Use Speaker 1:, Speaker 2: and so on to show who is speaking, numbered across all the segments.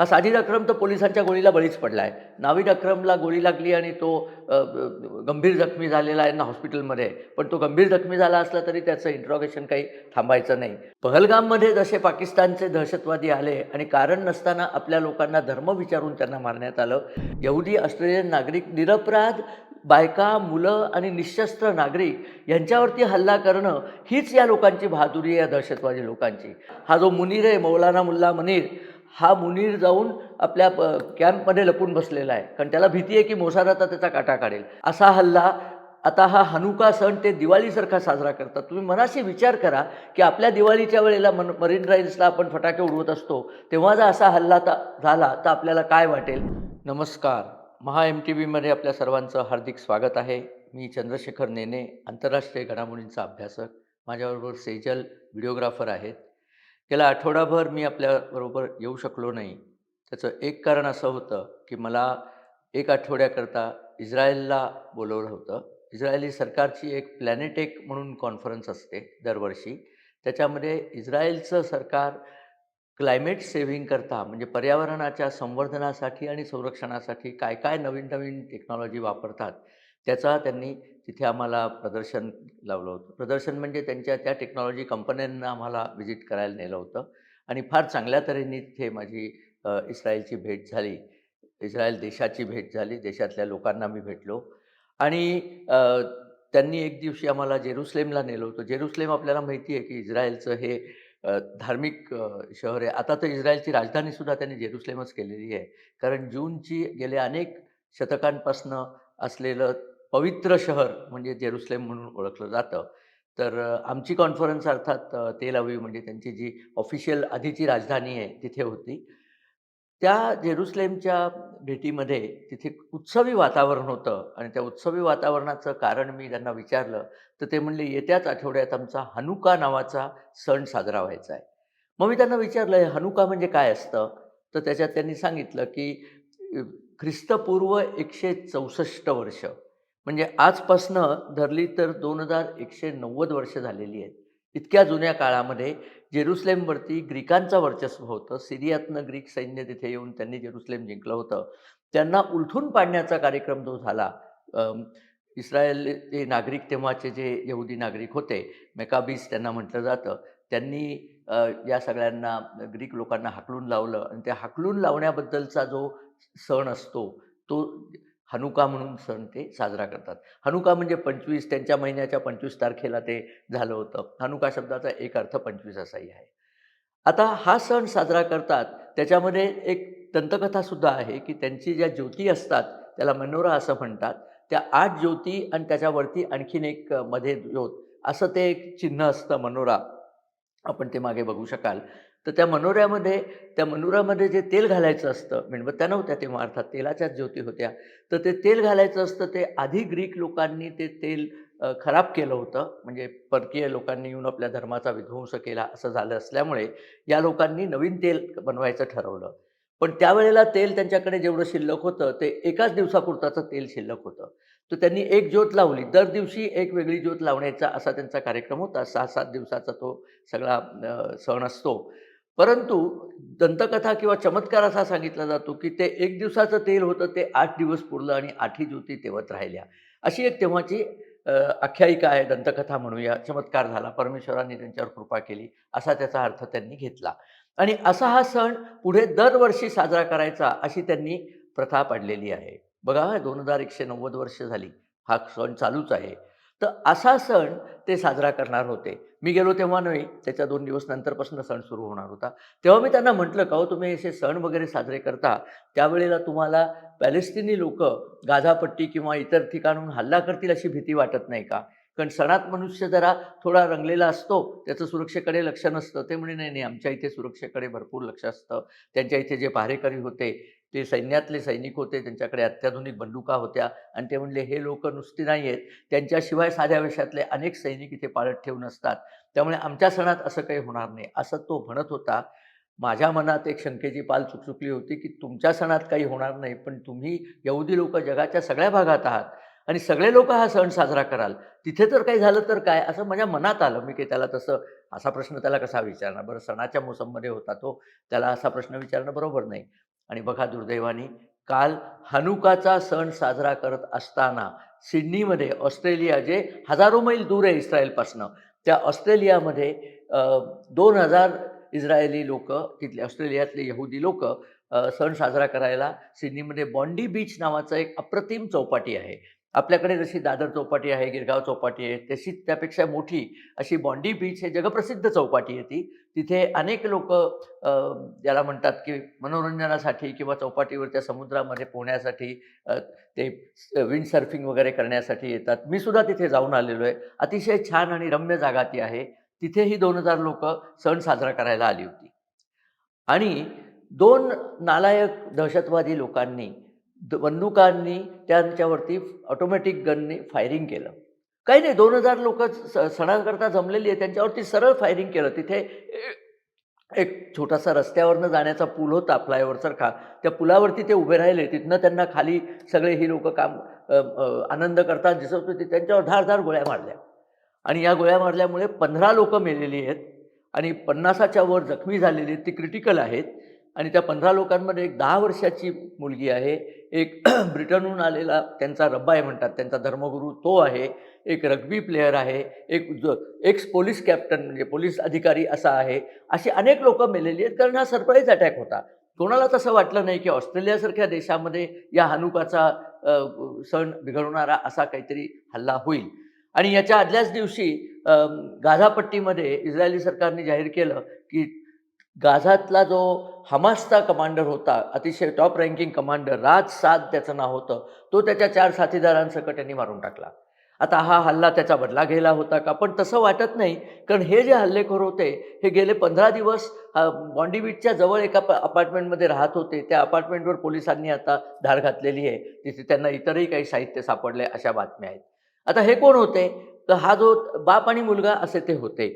Speaker 1: हा साजिद अक्रम तर पोलिसांच्या गोळीला बळीच पडला आहे. नावीद अक्रमला गोळी लागली आणि तो गंभीर जखमी झालेला आहे ना हॉस्पिटलमध्ये आहे. पण तो गंभीर जखमी झाला असला तरी त्याचं इंट्रोगेशन काही थांबायचं नाही. पहलगाममध्ये जसे पाकिस्तानचे दहशतवादी आले आणि कारण नसताना आपल्या लोकांना धर्म विचारून त्यांना मारण्यात आलं. यहुदी, ऑस्ट्रेलियन नागरिक, निरपराध बायका, मुलं आणि निशस्त्र नागरिक यांच्यावरती हल्ला करणं हीच या लोकांची बहादुरी आहे, या दहशतवादी लोकांची. हा जो मुनीर आहे, मौलाना मुल्ला मुनीर, हा मुनीर जाऊन आपल्या कॅम्पमध्ये लपून बसलेला आहे. कारण त्याला भीती आहे की मोसाद आता त्याचा काटा काढेल. असा हल्ला आता हा हनुका सण ते दिवाळीसारखा साजरा करतात. तुम्ही मनाशी विचार करा की आपल्या दिवाळीच्या वेळेला मरीन ड्राईव्हला आपण फटाके उडवत असतो, तेव्हा जर असा हल्ला झाला तर आपल्याला काय वाटेल? नमस्कार. महा MTVमध्ये आपल्या सर्वांचं हार्दिक स्वागत आहे. मी चंद्रशेखर नेने, आंतरराष्ट्रीय घडामोडींचा अभ्यासक. माझ्याबरोबर सेजल व्हिडिओग्राफर आहेत. गेला आठवडाभर मी आपल्याबरोबर येऊ शकलो नाही. त्याचं एक कारण असं होतं की मला 1 आठवड्याकरता इस्रायलला बोलवलं होतं. इस्रायली सरकारची एक प्लॅनेटेक म्हणून कॉन्फरन्स असते दरवर्षी. त्याच्यामध्ये इस्रायलचं सरकार क्लायमेट सेव्हिंग करता म्हणजे पर्यावरणाच्या संवर्धनासाठी आणि संरक्षणासाठी काय-काय नवीन-नवीन टेक्नॉलॉजी वापरतात, त्याचा त्यांनी तिथे आम्हाला प्रदर्शन लावलं होतं. प्रदर्शन म्हणजे त्यांच्या त्या टेक्नॉलॉजी कंपन्यांना आम्हाला व्हिजिट करायला नेलं होतं आणि फार चांगल्या तऱ्हेने तिथे माझी इस्रायलची भेट झाली. इस्रायल देशाची भेट झाली. देशातल्या लोकांना मी भेटलो आणि त्यांनी एक दिवशी आम्हाला जेरुसलेमला नेलं होतं. जेरुसलेम आपल्याला माहिती आहे की इस्रायलचं हे धार्मिक शहर आहे. आता तर इस्रायलची राजधानीसुद्धा त्यांनी जेरुसलेमच केलेली आहे. कारण जूनची गेल्या अनेक शतकांपासनं असलेलं पवित्र शहर म्हणजे जेरुसलेम म्हणून ओळखलं जातं. तर आमची कॉन्फरन्स अर्थात तेल अवीव म्हणजे त्यांची जी ऑफिशियल आधीची राजधानी आहे तिथे होती. त्या जेरुसलेमच्या भेटीमध्ये तिथे उत्सवी वातावरण होतं आणि त्या उत्सवी वातावरणाचं कारण मी त्यांना विचारलं, तर ते म्हणले, "येत्याच आठवड्यात आमचा हनुका नावाचा सण साजरा व्हायचा आहे." मग मी त्यांना विचारलं, "हे हनुका म्हणजे काय असतं?" तर त्याच्यात त्यांनी सांगितलं, की अ, ख्रिस्तपूर्व 164 वर्ष म्हणजे आजपासनं धरली तर 2190 वर्ष झालेली आहेत. इतक्या जुन्या काळामध्ये जेरुसलेमवरती ग्रीकांचं वर्चस्व होतं. सिरियातनं ग्रीक सैन्य तिथे येऊन त्यांनी जेरुसलेम जिंकलं होतं. त्यांना उलथून पाडण्याचा कार्यक्रम जो झाला, इस्रायलचे नागरिक तेव्हाचे जे यहुदी नागरिक होते, मेकाबीज त्यांना म्हटलं जातं. त्यांनी या सगळ्यांना ग्रीक लोकांना हाकलून लावलं आणि त्या हाकलून लावण्याबद्दलचा जो सण असतो, तो हनुका म्हणून सण ते साजरा करतात. हनुका म्हणजे 25 त्यांच्या महिन्याच्या 25 तारखेला ते झालं होतं. हनुका शब्दाचा एक अर्थ 25 असाही आहे. आता हा सण साजरा करतात त्याच्यामध्ये एक दंतकथासुद्धा आहे, की त्यांची ज्या ज्योती असतात त्याला मेनोरा असं म्हणतात. त्या 8 ज्योती आणि त्याच्यावरती आणखीन एक मध्ये ज्योत असं ते एक चिन्ह असतं मनोरा. आपण ते मागे बघू शकाल. तर त्या मनोऱ्यामध्ये जे तेल घालायचं असतं, मेणबत्त्या नव्हत्या तेव्हा अर्थात तेलाच्याच ज्योती होत्या. तर ते तेल घालायचं असतं ते आधी ग्रीक लोकांनी ते तेल खराब केलं होतं. म्हणजे परकीय लोकांनी येऊन आपल्या धर्माचा विध्वंस केला असं झालं असल्यामुळे या लोकांनी नवीन तेल बनवायचं ठरवलं. पण त्यावेळेला तेल त्यांच्याकडे जेवढं शिल्लक होतं ते एकाच दिवसापुरताचं तेल शिल्लक होतं. तर त्यांनी एक ज्योत लावली. दर दिवशी एक वेगळी ज्योत लावण्याचा असा त्यांचा कार्यक्रम होता. 6-7 दिवसाचा तो सगळा सण असतो. परंतु दंतकथा किंवा चमत्कार असा सांगितला जातो, की ते 1 दिवसाचं तेल होतं ते 8 दिवस पुरलं आणि 8ही ज्योती तेवत राहिल्या. अशी एक तेव्हाची आख्यायिका आहे, दंतकथा म्हणूया. चमत्कार झाला, परमेश्वराने त्यांच्यावर कृपा केली, असा त्याचा अर्थ त्यांनी घेतला. आणि असा हा सण पुढे दरवर्षी साजरा करायचा अशी त्यांनी प्रथा पाडलेली आहे. बघा 2190 वर्ष झाली. हा सण चालूच आहे. तर असा सण ते साजरा करणार होते. मी गेलो तेव्हा नाही, त्याच्या 2 दिवस नंतरपासून सण सुरू होणार होता. तेव्हा मी त्यांना म्हटलं, "का हो तुम्ही असे सण वगैरे साजरे करता, त्यावेळेला तुम्हाला पॅलेस्टिनी लोकं गाझापट्टी किंवा इतर ठिकाणाहून हल्ला करतील अशी भीती वाटत नाही का?" कारण सणात मनुष्य जरा थोडा रंगलेला असतो, त्याचं सुरक्षेकडे लक्ष नसतं. ते म्हणे, "नाही, नाही, आमच्या इथे सुरक्षेकडे भरपूर लक्ष असतं." त्यांच्या इथे जे पहारेकरी होते, ते सैन्यातले सैनिक होते, त्यांच्याकडे अत्याधुनिक बंदुका होत्या आणि ते म्हणले, "हे लोकं नुसती नाही आहेत, त्यांच्याशिवाय साध्या वेशातले अनेक सैनिक इथे पाळत ठेवून असतात. त्यामुळे आमच्या सणात असं काही होणार नाही." असं तो म्हणत होता. माझ्या मनात एक शंकेची पाल चुकचुकली होती, की तुमच्या सणात काही होणार नाही, पण तुम्ही यहुदी लोकं जगाच्या सगळ्या भागात आहात आणि सगळे लोकं हा सण साजरा कराल. तिथे तर काही झालं तर काय? असं माझ्या मनात आलं. मी काही त्याला तसं असा प्रश्न त्याला कसा विचारणार? बरं सणाच्या मोसममध्ये होता तो, त्याला असा प्रश्न विचारणं बरोबर नाही. आणि बघा दुर्दैवाने काल हनुकाचा सण साजरा करत असताना सिडनीमध्ये ऑस्ट्रेलिया जे हजारो मैल दूर आहे इस्रायलपासनं, त्या ऑस्ट्रेलियामध्ये 2,000 इस्रायली लोकं, तिथले ऑस्ट्रेलियातले यहुदी लोकं सण साजरा करायला सिडनीमध्ये बॉन्डी बीच नावाचं एक अप्रतिम चौपाटी आहे. आपल्याकडे जशी दादर चौपाटी आहे, गिरगाव चौपाटी आहे, तशीच त्यापेक्षा मोठी अशी बॉन्डी बीच हे जगप्रसिद्ध चौपाटी आहे ती. तिथे अनेक लोकं ज्याला म्हणतात की मनोरंजनासाठी किंवा चौपाटीवरच्या समुद्रामध्ये पोहण्यासाठी ते विंडसर्फिंग वगैरे करण्यासाठी येतात. मी सुद्धा तिथे जाऊन आलेलो आहे. अतिशय छान आणि रम्य जागा ती आहे. तिथेही 2,000 लोकं सण साजरा करायला आली होती. आणि 2 नालायक दहशतवादी लोकांनी बंदुकांनी त्यांच्यावरती ऑटोमॅटिक गननी फायरिंग केलं. काही नाही 2,000 लोकं सणाकरता जमलेली आहे त्यांच्यावरती सरळ फायरिंग केलं. तिथे एक छोटासा रस्त्यावरनं जाण्याचा पूल होता फ्लायओव्हरसारखा. त्या पुलावरती ते उभे राहिले. तिथनं त्यांना खाली सगळे ही लोकं आनंद करताना दिसत होते. त्यांच्यावर धारदार गोळ्या मारल्या आणि या गोळ्या मारल्यामुळे 15 लोकं मेलेली आहेत आणि 50च्या वर जखमी झालेली आहेत. ती क्रिटिकल आहेत आणि त्या 15 लोकांमध्ये एक 10 वर्षाची मुलगी आहे. एक ब्रिटनहून आलेला त्यांचा रब्बाय म्हणतात, त्यांचा धर्मगुरू तो आहे. एक रग्बी प्लेयर आहे. एक्स पोलीस कॅप्टन म्हणजे पोलीस अधिकारी असा आहे. अशी अनेक लोकं मेलेली आहेत कारण हा सरप्राईज अटॅक होता. कोणालाच असं वाटलं नाही की ऑस्ट्रेलियासारख्या देशामध्ये या हनुकाचा सण बिघडवणारा असा काहीतरी हल्ला होईल. आणि याच्या आदल्याच दिवशी गाझापट्टीमध्ये इस्रायली सरकारने जाहीर केलं की गाझातला जो हमासचा कमांडर होता, अतिशय टॉप रँकिंग कमांडर राज साद त्याचं नाव होतं, तो त्याच्या 4 साथीदारांसकट त्यांनी मारून टाकला. आता हा हल्ला त्याचा बदला घ्यायला होता का? पण तसं वाटत नाही. कारण हे जे हल्लेखोर होते, हे गेले 15 दिवस बॉन्डी बीचच्या जवळ एका अपार्टमेंटमध्ये राहत होते. त्या अपार्टमेंटवर पोलिसांनी आता धाड घातलेली आहे. तिथे त्यांना इतरही काही साहित्य सापडले अशा बातम्या आहेत. आता हे कोण होते? तर हा जो बाप आणि मुलगा असे ते होते.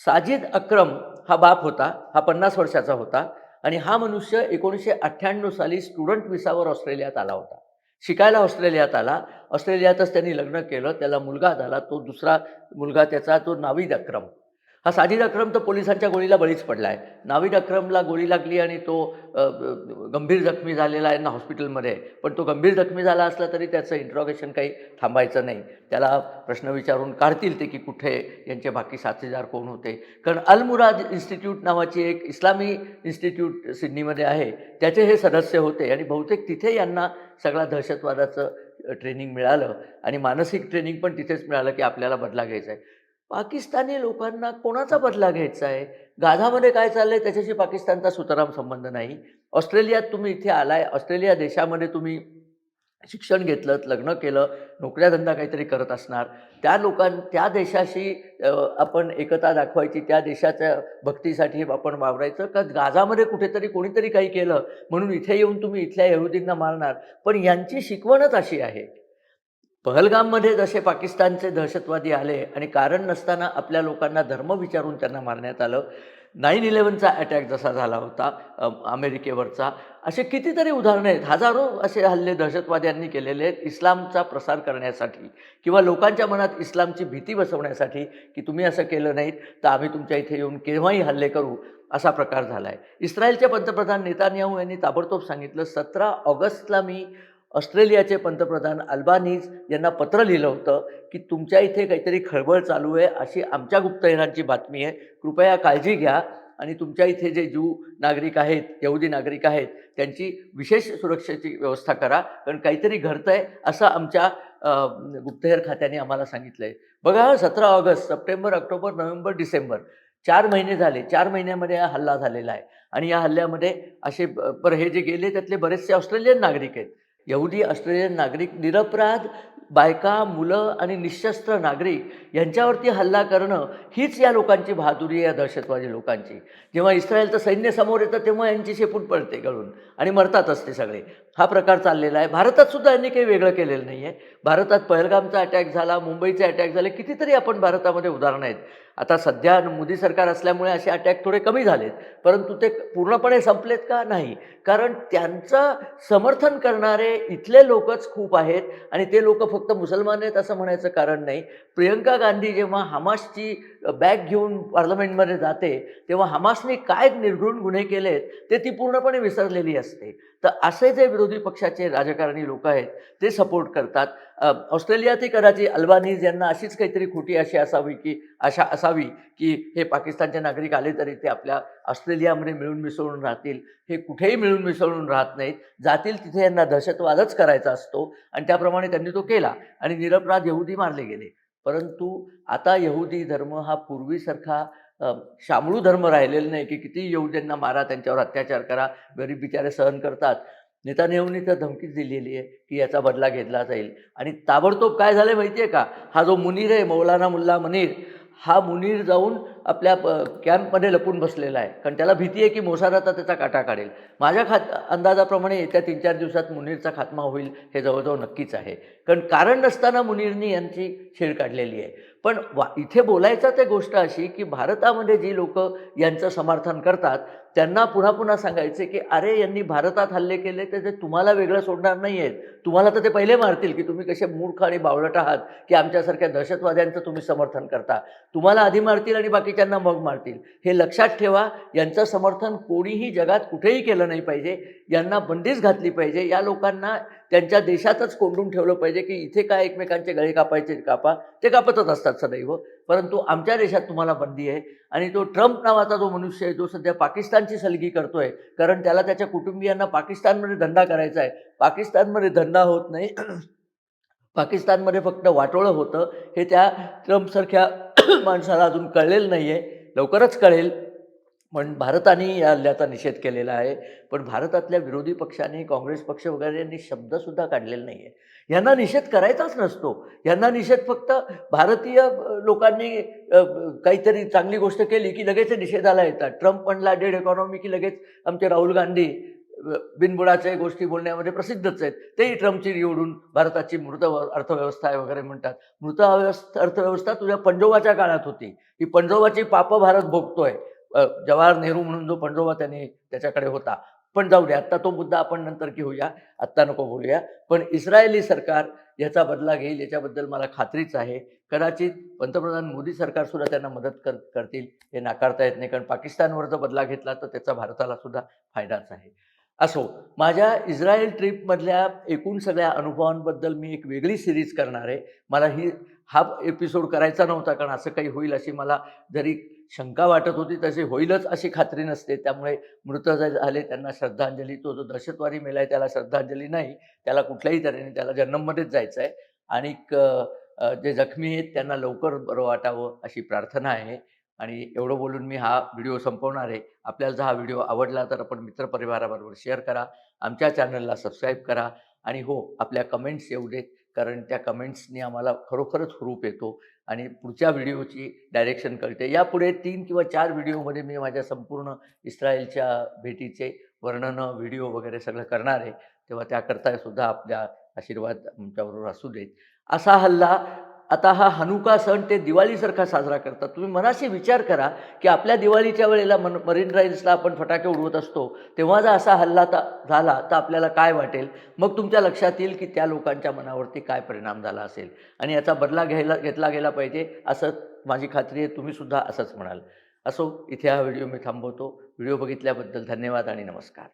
Speaker 1: साजिद अक्रम हा बाप होता. हा 50 वर्षाचा होता आणि हा मनुष्य 1998 साली स्टुडंट व्हिसावर ऑस्ट्रेलियात आला होता. शिकायला ऑस्ट्रेलियात आला. ऑस्ट्रेलियातच त्यांनी लग्न केलं. त्याला मुलगा झाला. तो दुसरा मुलगा त्याचा तो नावीद अक्रम. हा साजिद अक्रम तर पोलिसांच्या गोळीला बळीच पडला आहे. नावीद अक्रमला गोळी लागली आणि तो गंभीर जखमी झालेला आहे ना हॉस्पिटलमध्ये आहे. पण तो गंभीर जखमी झाला असला तरी त्याचं इंट्रोगेशन काही थांबायचं नाही. त्याला प्रश्न विचारून काढतील ते की कुठे यांचे बाकी साथीदार कोण होते. कारण अल मुराद इन्स्टिट्यूट नावाची एक इस्लामी इन्स्टिट्यूट सिडनीमध्ये आहे. त्याचे हे सदस्य होते आणि बहुतेक तिथे यांना सगळा दहशतवादाचं ट्रेनिंग मिळालं आणि मानसिक ट्रेनिंग पण तिथेच मिळालं की आपल्याला बदला घ्यायचा आहे. पाकिस्तानी लोकांना कोणाचा बदला घ्यायचा आहे? गाझामध्ये काय चाललं आहे त्याच्याशी पाकिस्तानचा सुतराम संबंध नाही. ऑस्ट्रेलियात तुम्ही इथे आलाय, ऑस्ट्रेलिया देशामध्ये तुम्ही शिक्षण घेतलंत, लग्न केलं, नोकऱ्याधंदा काहीतरी करत असणार. त्या देशाशी आपण एकता दाखवायची, त्या देशाच्या भक्तीसाठी आपण वावरायचं का गाझामध्ये कुठेतरी कोणीतरी काही केलं म्हणून इथे येऊन तुम्ही इथल्या यहुदींना मारणार. पण यांची शिकवणच अशी आहे. पहलगाममध्ये जसे पाकिस्तानचे दहशतवादी आले आणि कारण नसताना आपल्या लोकांना धर्म विचारून त्यांना मारण्यात आलं. 9/11चा अटॅक जसा झाला होता अमेरिकेवरचा, असे कितीतरी उदाहरणं आहेत. हजारो असे हल्ले दहशतवाद्यांनी केलेले आहेत इस्लामचा प्रसार करण्यासाठी किंवा लोकांच्या मनात इस्लामची भीती बसवण्यासाठी की तुम्ही असं केलं नाहीत तर आम्ही तुमच्या इथे येऊन केव्हाही हल्ले करू, असा प्रकार झाला आहे. इस्रायलचे पंतप्रधान नेतान्याहू यांनी ताबडतोब सांगितलं 17 ऑगस्टला मी ऑस्ट्रेलियाचे पंतप्रधान अल्बानीज यांना पत्र लिहिलं होतं की तुमच्या इथे काहीतरी खळबळ चालू आहे अशी आमच्या गुप्तहेरांची बातमी आहे. कृपया काळजी घ्या आणि तुमच्या इथे जे ज्यू नागरिक आहेत, यहुदी नागरिक आहेत त्यांची विशेष सुरक्षेची व्यवस्था करा कारण काहीतरी घडतंय असं आमच्या गुप्तहेर खात्याने आम्हाला सांगितलं आहे. बघा 17 August, September, October, November, December 4 महिने झाले. 4 महिन्यामध्ये हा हल्ला झालेला आहे आणि या हल्ल्यामध्ये असे हे जे गेले त्यातले बरेचसे ऑस्ट्रेलियन नागरिक आहेत. यहुदी ऑस्ट्रेलियन नागरिक निरपराध बायका, मुलं आणि निशस्त्र नागरिक यांच्यावरती हल्ला करणं हीच या लोकांची बहादुरी आहे, या दहशतवादी लोकांची. जेव्हा इस्रायलचं सैन्य समोर येतं तेव्हा यांची शेपूट पडते गळून आणि मरतातच ते सगळे. हा प्रकार चाललेला आहे. भारतात सुद्धा यांनी काही वेगळं केलेलं नाही आहे. भारतात पहलगामचा अटॅक झाला, मुंबईचे अटॅक झाले, कितीतरी आपण भारतामध्ये उदाहरणं आहेत. आता सध्या मोदी सरकार असल्यामुळे असे अटॅक थोडे कमी झालेत, परंतु ते पूर्णपणे संपलेत का? नाही. कारण त्यांचं समर्थन करणारे इथले लोकच खूप आहेत आणि ते लोकं फक्त मुसलमान आहेत असं म्हणायचं कारण नाही. प्रियंका गांधी जेव्हा हमासची बॅग घेऊन पार्लमेंटमध्ये जाते, तेव्हा हमासने काय निर्घृण गुन्हे केलेत ते ती पूर्णपणे विसरलेली असते. तर असे जे विरोधी पक्षाचे राजकारणी लोकं आहेत, ते सपोर्ट करतात. ऑस्ट्रेलियातही कदाचित अल्बानीज यांना अशीच काहीतरी खोटी आशा असावी, की हे पाकिस्तानचे नागरिक आले तरी ते आपल्या ऑस्ट्रेलियामध्ये मिळून मिसळून राहतील. हे कुठेही मिळून मिसळून राहत नाहीत. जातील तिथे यांना दहशतवादच करायचा असतो आणि त्याप्रमाणे त्यांनी तो केला आणि निरपराध यहुदी मारले गेले. परंतु आता यहुदी धर्म हा पूर्वीसारखा शामळू धर्म राहिलेला नाही, की कितीही यहुद्यांना मारा, त्यांच्यावर अत्याचार करा, गरीब बिचारे सहन करतात. नेतान्याहूंनी तर धमकीच दिलेली आहे, की याचा बदला घेतला जाईल आणि ताबडतोब काय झालं माहिती आहे का? हा जो मुनीर आहे, मौलाना मुल्ला मुनीर, हा मुनीर जाऊन आपल्या कॅम्पमध्ये लपून बसलेला आहे. कारण त्याला भीती आहे, की मोसाद आता त्याचा काटा काढेल. माझ्या अंदाजाप्रमाणे येत्या 3-4 दिवसात मुनीरचा खात्मा होईल, हे जवळजवळ नक्कीच आहे. कारण नसताना मुनीरनी यांची छेड काढलेली आहे. पण इथे बोलायचं ते गोष्ट अशी, की भारतामध्ये जी लोकं यांचं समर्थन करतात, त्यांना पुन्हा-पुन्हा सांगायचे, की "अरे, यांनी भारतात हल्ले केले, तर ते तुम्हाला वेगळं सोडणार नाही आहेत. तुम्हाला तर ते पहिले मारतील, की तुम्ही कसे मूर्ख आणि बावळट आहात, की आमच्यासारख्या दहशतवाद्यांचं तुम्ही समर्थन करता. तुम्हाला आधी मारतील आणि बाकीच्यांना मग मारतील. हे लक्षात ठेवा. यांचं समर्थन कोणीही जगात कुठेही केलं नाही पाहिजे. यांना बंदीच घातली पाहिजे. या लोकांना त्यांच्या देशातच कोंडून ठेवलं पाहिजे, की इथे काय एकमेकांचे गळे कापायचे कापा, ते कापतच असतात सदैव. परंतु आमच्या देशात तुम्हाला बंदी आहे. आणि तो ट्रम्प नावाचा जो मनुष्य आहे, जो सध्या पाकिस्तानची सलगी करतोय, कारण त्याला त्याच्या कुटुंबियांना पाकिस्तानमध्ये धंदा करायचा आहे. पाकिस्तानमध्ये धंदा होत नाही. पाकिस्तानमध्ये फक्त वाटोळं होतं. हे त्या ट्रम्पसारख्या माणसाला अजून कळलेलं नाही आहे. लवकरच कळेल. पण भारताने या हल्ल्याचा निषेध केलेला आहे. पण भारतातल्या विरोधी पक्षाने, काँग्रेस पक्ष वगैरे यांनी शब्दसुद्धा काढलेला नाही आहे. यांना निषेध करायचाच नसतो. यांना निषेध फक्त भारतीय लोकांनी काहीतरी चांगली गोष्ट केली, की लगेच ते निषेधाला येतात. ट्रम्प म्हणला डेड इकॉनॉमी, की लगेच आमचे राहुल गांधी बिनबुडाच्या गोष्टी बोलण्यामध्ये प्रसिद्धच आहेत. तेही ट्रम्पची निवडून भारताची मृत अर्थव्यवस्था आहे वगैरे म्हणतात. मृत अर्थव्यवस्था तुझ्या पणजोबाच्या काळात होती. ही पणजोबाची पापं भारत भोगतोय. जवाहर नेहरू म्हणून जो पणजोबा त्याने त्याच्याकडे होता. पण जाऊ दे, आत्ता तो मुद्दा आपण नंतर घेऊया, आत्ता नको बोलूया. पण इस्रायली सरकार याचा बदला घेईल याच्याबद्दल मला खात्रीच आहे. कदाचित पंतप्रधान मोदी सरकारसुद्धा त्यांना मदत करतील हे नाकारता येत नाही. कारण पाकिस्तानवर जर बदला घेतला तर त्याचा भारताला सुद्धा फायदाच आहे. असो, माझ्या इस्रायल ट्रिपमधल्या एकूण सगळ्या अनुभवांबद्दल मी एक वेगळी सीरीज करणार आहे. मला हा एपिसोड करायचा नव्हता, कारण असं काही होईल अशी मला जरी शंका वाटत होती, तशी होईलच अशी खात्री नसते. त्यामुळे मृत जे झाले त्यांना श्रद्धांजली, तो जो दहशतवादी मेला त्याला श्रद्धांजली नाही, त्याला कुठल्याही तऱ्हेने त्याला जहन्नममध्येच जायचं आहे. आणि जे जखमी आहेत त्यांना लवकर बरं वाटावं अशी प्रार्थना आहे. आणि एवढं बोलून मी हा व्हिडिओ संपवणार आहे. आपल्याला जर हा व्हिडिओ आवडला तर आपण मित्रपरिवाराबरोबर शेअर करा. आमच्या चॅनलला सबस्क्राईब करा आणि हो, आपल्या कमेंट्स येऊ देत. कारण त्या कमेंट्सनी आम्हाला खरोखरच हुरूप येतो आणि पुढच्या व्हिडिओची डायरेक्शन कळते. यापुढे 3 किंवा 4 व्हिडिओमध्ये मी माझ्या संपूर्ण इस्रायलच्या भेटीचे वर्णनं, व्हिडिओ वगैरे सगळं करणार आहे. तेव्हा त्याकरता सुद्धा आपल्या आशीर्वाद आमच्याबरोबर असू देत. असा हल्ला आता हा हनुका सण ते दिवाळीसारखा साजरा करतात. तुम्ही मनाशी विचार करा, की आपल्या दिवाळीच्या वेळेला मरीन ड्राईव्हला आपण फटाके उडवत असतो. तेव्हा जर असा हल्ला झाला तर आपल्याला काय वाटेल? मग तुमच्या लक्षात येईल, की त्या लोकांच्या मनावरती काय परिणाम झाला असेल आणि याचा बदला घेतला गेला पाहिजे असं माझी खात्री आहे. तुम्हीसुद्धा असंच म्हणाल. असो, इथे हा व्हिडिओ मी थांबवतो. व्हिडिओ बघितल्याबद्दल धन्यवाद आणि नमस्कार.